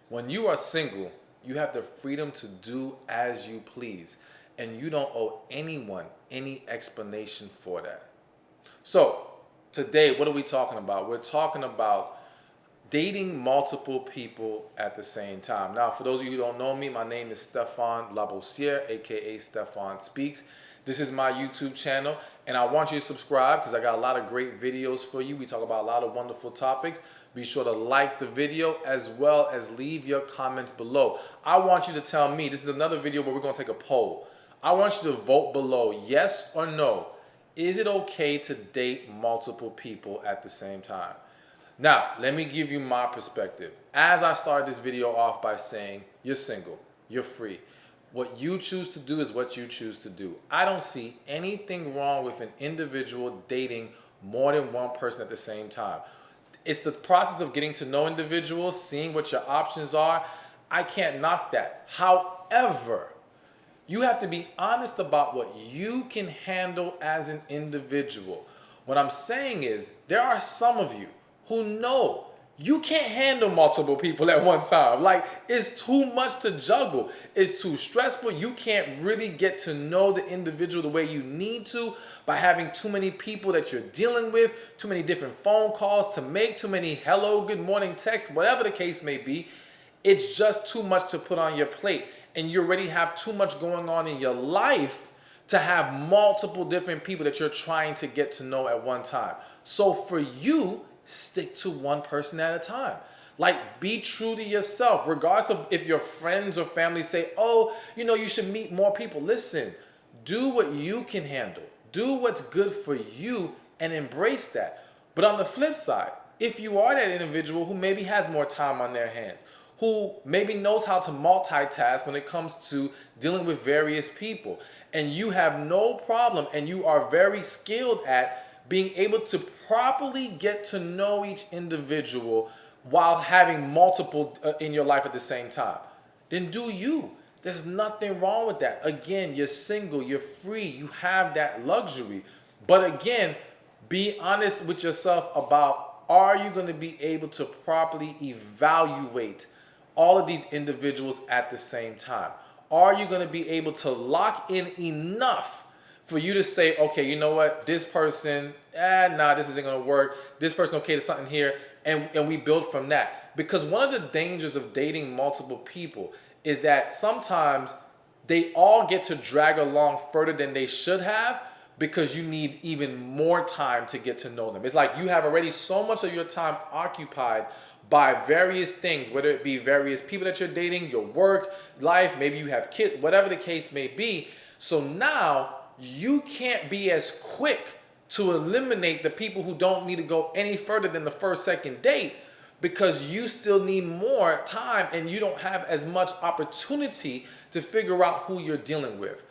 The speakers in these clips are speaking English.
When you are single, you have the freedom to do as you please, and you don't owe anyone any explanation for that. So, today, what are we talking about? We're talking about dating multiple people at the same time. Now, for those of you who don't know me, my name is Stefan Labosiere, aka Stefan Speaks. This is my YouTube channel, and I want you to subscribe because I got a lot of great videos for you. We talk about a lot of wonderful topics. Be sure to like the video as well as leave your comments below. I want you to tell me, this is another video where we're going to take a poll. I want you to vote below, yes or no. Is it okay to date multiple people at the same time? Now, let me give you my perspective. As I started this video off by saying, you're single, you're free. What you choose to do is what you choose to do. I don't see anything wrong with an individual dating more than one person at the same time. It's the process of getting to know individuals, seeing what your options are. I can't knock that. However, you have to be honest about what you can handle as an individual. What I'm saying is, there are some of you who know you can't handle multiple people at one time. Like, it's too much to juggle. It's too stressful. You can't really get to know the individual the way you need to by having too many people that you're dealing with, too many different phone calls to make, too many hello, good morning texts, whatever the case may be. It's just too much to put on your plate. And you already have too much going on in your life to have multiple different people that you're trying to get to know at one time. So for you, stick to one person at a time. Like, be true to yourself, regardless of if your friends or family say, oh, you should meet more people. Listen, do what you can handle. Do what's good for you and embrace that. But on the flip side, if you are that individual who maybe has more time on their hands, who maybe knows how to multitask when it comes to dealing with various people, and you have no problem and you are very skilled at being able to properly get to know each individual while having multiple in your life at the same time, then do you. There's nothing wrong with that. Again, you're single, you're free, you have that luxury. But again, be honest with yourself about, are you going to be able to properly evaluate all of these individuals at the same time? Are you going to be able to lock in enough for you to say, okay, you know what, this person, nah, this isn't going to work. This person, okay, there's something here. And we build from that. Because one of the dangers of dating multiple people is that sometimes they all get to drag along further than they should have because you need even more time to get to know them. It's like you have already so much of your time occupied by various things, whether it be various people that you're dating, your work, life, maybe you have kids, whatever the case may be. So now you can't be as quick to eliminate the people who don't need to go any further than the first, second date because you still need more time and you don't have as much opportunity to figure out who you're dealing with.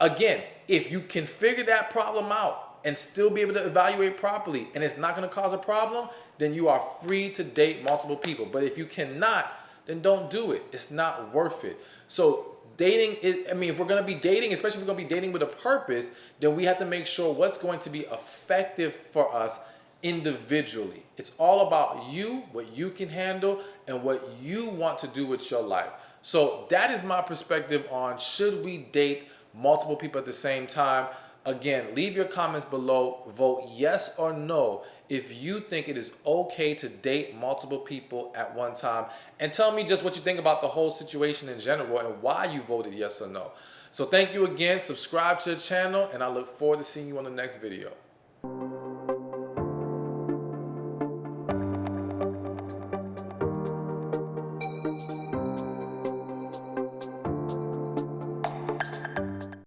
Again, if you can figure that problem out and still be able to evaluate properly and it's not going to cause a problem, then you are free to date multiple people. But if you cannot, then don't do it. It's not worth it. So dating is, if we're going to be dating, especially if we're going to be dating with a purpose, then we have to make sure what's going to be effective for us individually. It's all about you, what you can handle, and what you want to do with your life. So that is my perspective on, should we date multiple people at the same time? Again, leave your comments below. Vote yes or no if you think it is okay to date multiple people at one time. And tell me just what you think about the whole situation in general and why you voted yes or no. So thank you again. Subscribe to the channel, and I look forward to seeing you on the next video.